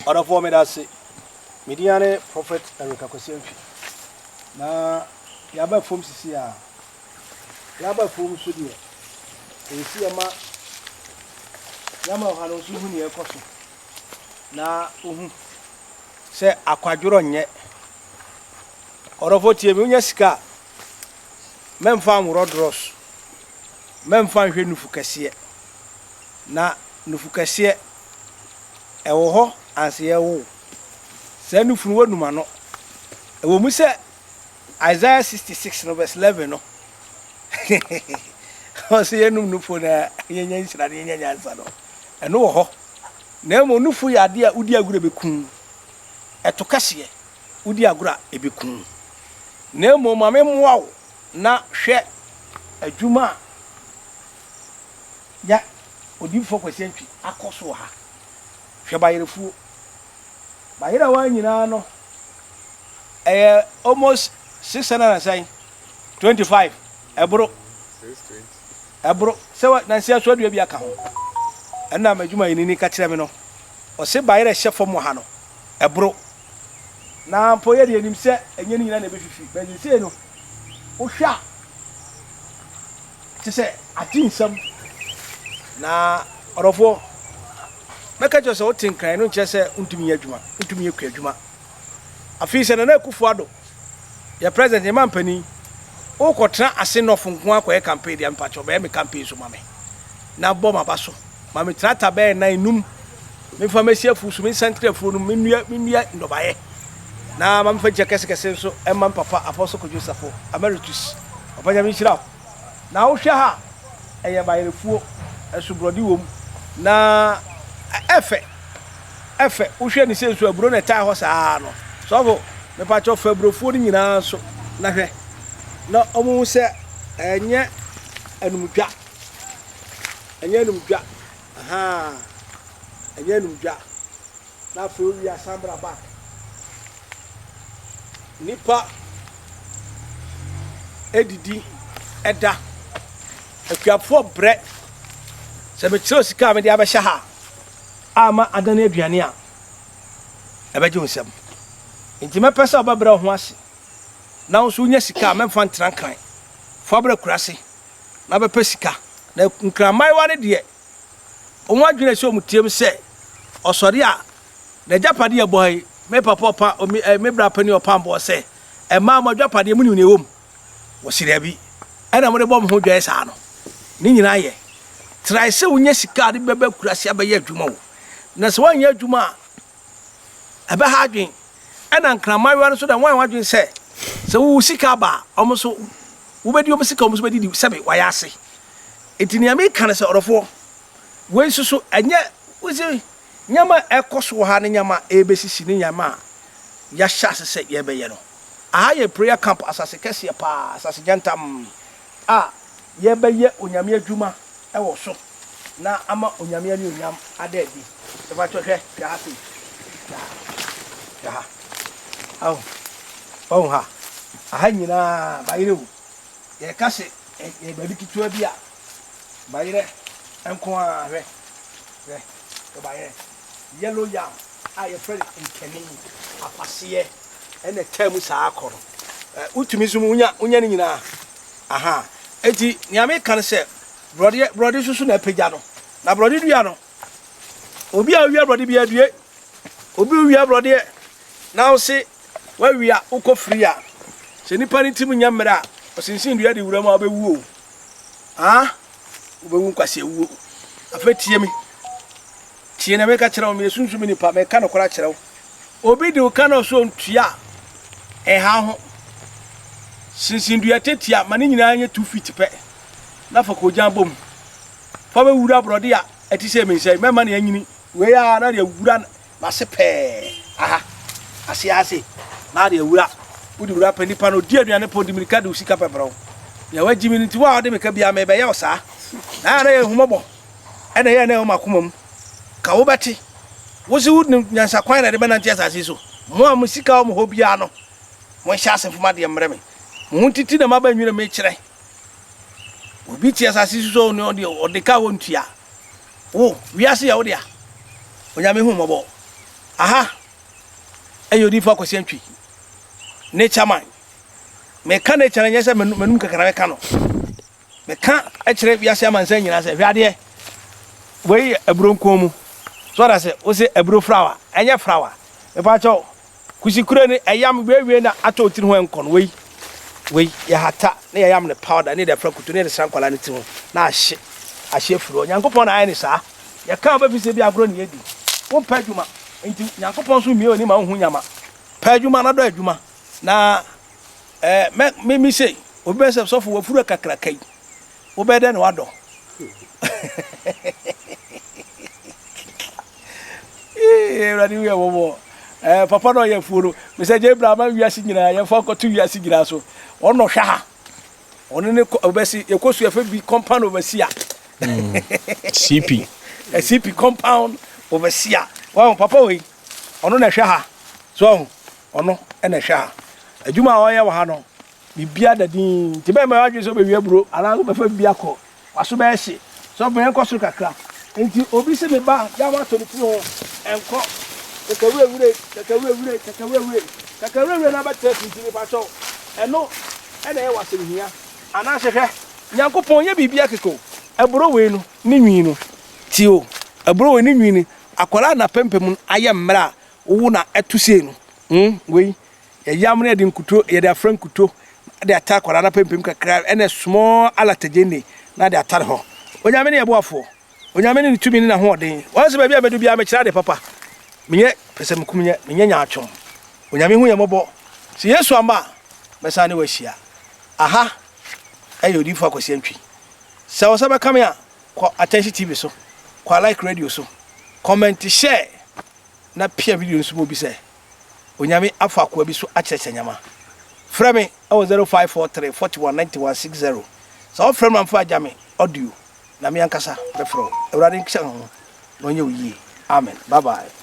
Other for me that say Mediane Prophet Erica Kosemfi. Na yaba fom sisi a yaba fom so de esi ama yama hanu so hu ne ekoso na ohu se akwadworo nye orofo tie me unya sika memfa nworo dros memfa hwe nufu kase na nufu kase ewo ho anse yewo se nufu wo numa no ewo mu se Isaiah 66 no verse 11 no. O se yenum nufu na yenya nsira na yenya nyansa no. Eno wo ho. Na mo nufu ya de a udi agura bekun. Eto kase udi agura ebekun. Na mo mame moa na hwe adwuma ya odifo kwasentwi akoso ha. Hwe bayerefu. Bayera wa nyina no. Almost 625 ebro 620 ebro se wa na sia so dua bi aka ho enna madwuma yini ka kire me no o se bayere hyefo ha no ebro na mpo ye de enim se enye ni nyina na befifi be se no o hwa ti se atinsam na orofo meka jo se o tinkran no nche se ntumi adwuma ntumi ekwa adwuma afi se na kufu ado ya president ya mampani o kotra ase no fonko akoye campaign dia mpacho be me campaign so mame na bo mabaso mame trata be na enum me famasi afusu me centre afu no me nua ndobaye na mame fa kese kese so e mam papa apostle ko Joseph emeritus opanya me hira na wo hwe ha eye bayerefuo esubrodi wom na efe wo hwe ni sensu aburo na tai ho saa no so me pa cho febrofuo ni nyina so na hwe na omu se enye enumdwa aha enye enumdwa na fe wi asambra back nipa edidi eda akuafo bre se me chiro sika me dia be hye ha ama adana aduane a ebeje onsem nti me pesa obabra ho ase na nso nya sika memfa ntrankan fo abra kurase na be pesika na nkramai wane de onwa adwene se omutiem se osori a na japade e boy me papa me bra pani opambo se e ma ma japade mu ni ewom wo sire bi ana mo de bom ho dwa sa no ni nyina ye try se wonya sika de bebe kurase abaye adwuma wo na se wanya adwuma aba ha adwen ana nkramai wane so da wan wadwen se wo sika ba omoso wo bedi omusika omoso bedi sebe wayase etini America se orofo we susu anya uzi nyama ekoso ha ne nyama ebesisi ne nyama ya shase se ye be ye no aha ye prayer camp asase kese pa asase jantam ye be ye onyame adwuma e wo so na ama onyame ani onyam adadi se ba hwe ya happy ya ha aha nyina bayire ye kase ye babi kitua bia bayire enko a hwe bayire yellow yam ye friend nkeni apase ene temu saa akoro utumi zum unya ni nyina aha eti ni America se brody susu na pagya no na brody dua no obi a wia brody bia due obi wia brody na o se wa wia uko free a se nipa ni tim nya mra o sinsin dua de wura ma obewu o obewu kwase wu afetie mi tie na me ka kire o me sunsun nipa me ka no kora kire o obi de o ka no so ntua ha ho sinsin dua tetia ma ni nyina anya 2 feet pe na fa ko jan bom fa be wura brode a eti se me sei me ma na anyini we ya na de wura ma se pe ase na de wura udi wura pe nipa no di aduane po di mirika de usika pebro ya wagimi nti wa de meka bia me be ye osa na ye humobo ena ye na o makomam ka wo beti wo si wud nyansa kwan na de benanti asase so mo a musika o mo hobia no mo hya asefuma de mreme mo titi na maba nwire me kire obi ti asase so no de ka wontua wo wiase ya wo de a onyame humobo aha ayo di fa kwasi antwi nature man me ka nature nya se menum kakara me ka no me ka a kire biase amansa nyina se hwade we abronko mu so da se o se abro flower enya flower me pa cho kusikure ni ayam wewe na ato tiri ho enkon we ya hata na yam ne powder ne da frakutu ne san kwala ne ti ho na ahye furo nyankopon na ayi ne sa ya ka ba fi se bi agro ne yedi wo pa adwuma enti nyankopon so mi oni ma hu nyama pa adwuma na do adwuma na me say obi se so fo furo kakra kai wo be de ne wado radi we wo papa no ye furo me say je brama wiase nyina ye fa ko tu wiase nyina so ono hwa ha ono ne obesi ye kosu efa bi compound overseer CP compound overseer wa papa we ono na hwa ha so ono na hwa ha adwuma o ye wa ha no bibia dadin ti be ma wadwe so be wi aburo ala be fa bibia ko waso be hye so be enko so kakra enti obi se me ba ya wa to ni ti ho enko kakawure na ba test ntini pa so eno ena e wase hia ana hwehwe nyankopon ye bibia keko aburo we no ni nwi no ti o aburo we ni nwi ni akwara na pempem aye mmra wo na etuse no we ye yam na de nkuto ye de afran kuto de ata akwara na pempem kakra ena small alatagene na de atare ho onyame ne ye boafo onyame ne tumi ni na ho den wanse ba bia medu bia me kira de papa menye pese mkumye menye nyaatwom onyame hu yemobo si yesu amba mesane wahia aha ayo di fa kwasi antwi se wo sabe kam ya ko attention tv so ko like radio so comment share na pia video nso bo bi se onyame afa ko bi so akyekye nyama frame 0543 419160 so frame am fa jame audio na me ankasa be fro ewrade nkye ho no nye oyi amen bye bye.